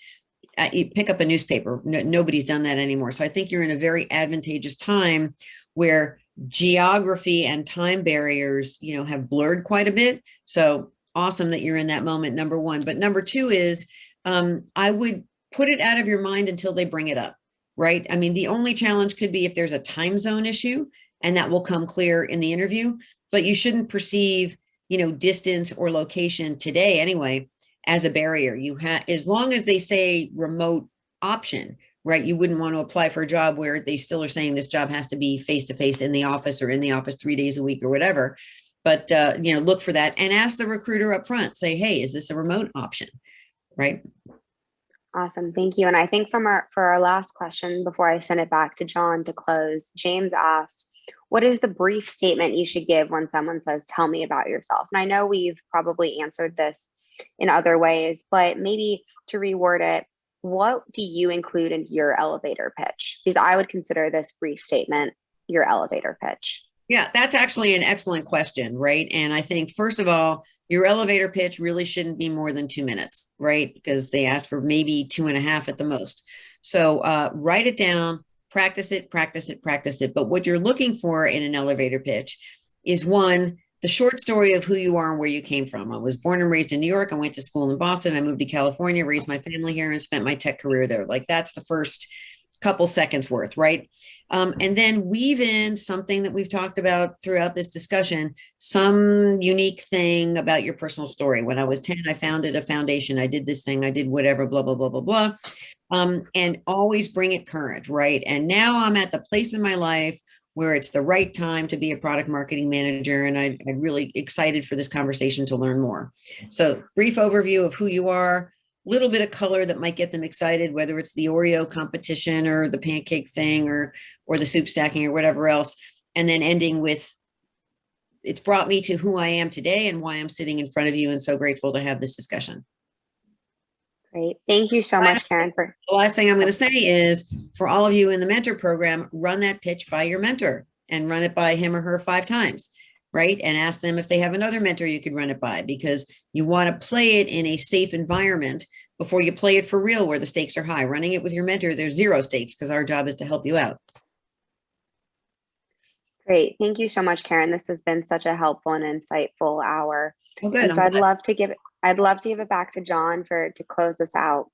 You pick up a newspaper, nobody's done that anymore. So I think you're in a very advantageous time where geography and time barriers, have blurred quite a bit. So awesome that you're in that moment, number one. But number two is, I would put it out of your mind until they bring it up, right? I mean, the only challenge could be if there's a time zone issue, and that will come clear in the interview, but you shouldn't perceive, distance or location today anyway, as a barrier. As long as they say remote option, right? You wouldn't want to apply for a job where they still are saying this job has to be face-to-face in the office or in the office 3 days a week or whatever. But, look for that and ask the recruiter up front, say, hey, is this a remote option? Right. Awesome. Thank you. And I think for our last question, before I send it back to John to close, James asked, what is the brief statement you should give when someone says, tell me about yourself? And I know we've probably answered this in other ways, but maybe to reword it, what do you include in your elevator pitch? Because I would consider this brief statement your elevator pitch. Yeah, that's actually an excellent question, right? And I think, first of all, your elevator pitch really shouldn't be more than 2 minutes, right? Because they asked for maybe 2.5 at the most. So write it down, practice it. But what you're looking for in an elevator pitch is, one, the short story of who you are and where you came from. I was born and raised in New York. I went to school in Boston. I moved to California, raised my family here, and spent my tech career there. Like, that's the first couple seconds worth, right? And then weave in something that we've talked about throughout this discussion, some unique thing about your personal story. When I was 10, I founded a foundation. I did this thing. I did whatever, blah, blah, blah, blah, blah. And always bring it current, right? And now I'm at the place in my life where it's the right time to be a product marketing manager. And I'm really excited for this conversation to learn more. So brief overview of who you are, little bit of color that might get them excited, whether it's the Oreo competition or the pancake thing or the soup stacking or whatever else. And then ending with, it's brought me to who I am today and why I'm sitting in front of you and so grateful to have this discussion. Great. Thank you so much, Karyn. The last thing I'm going to say is, for all of you in the mentor program, run that pitch by your mentor and run it by him or her 5 times, right? And ask them if they have another mentor you could run it by, because you want to play it in a safe environment before you play it for real where the stakes are high. Running it with your mentor, there's 0 stakes because our job is to help you out. Great. Thank you so much, Karyn. This has been such a helpful and insightful hour. Oh, good. And so I'd love to give it back to John to close this out.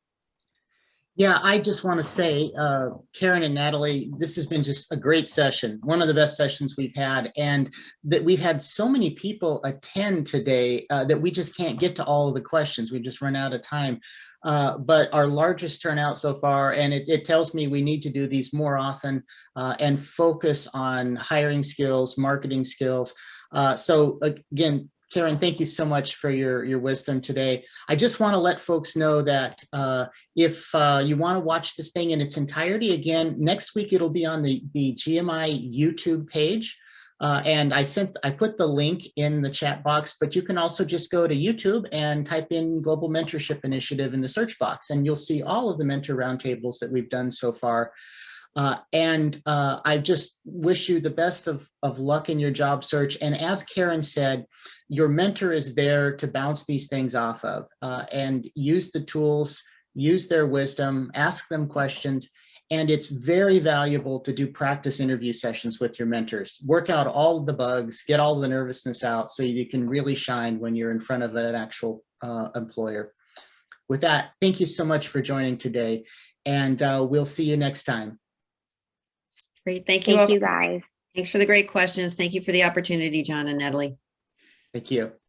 Yeah, I just want to say, Karyn and Natalie, this has been just a great session, one of the best sessions we've had, and that we had so many people attend today that we just can't get to all of the questions. We've just run out of time. But our largest turnout so far, and it tells me we need to do these more often and focus on hiring skills, marketing skills. So again, Karyn, thank you so much for your wisdom today. I just want to let folks know that if you want to watch this thing in its entirety, again, next week it'll be on the GMI YouTube page. And I put the link in the chat box, but you can also just go to YouTube and type in Global Mentorship Initiative in the search box, and you'll see all of the mentor roundtables that we've done so far. I just wish you the best of luck in your job search. And as Karyn said, your mentor is there to bounce these things off of, and use the tools, use their wisdom, ask them questions. And it's very valuable to do practice interview sessions with your mentors. Work out all of the bugs, get all the nervousness out so you can really shine when you're in front of an actual employer. With that, thank you so much for joining today, and we'll see you next time. Great. Thank you. Thank you, guys. Thanks for the great questions. Thank you for the opportunity, John and Natalie. Thank you.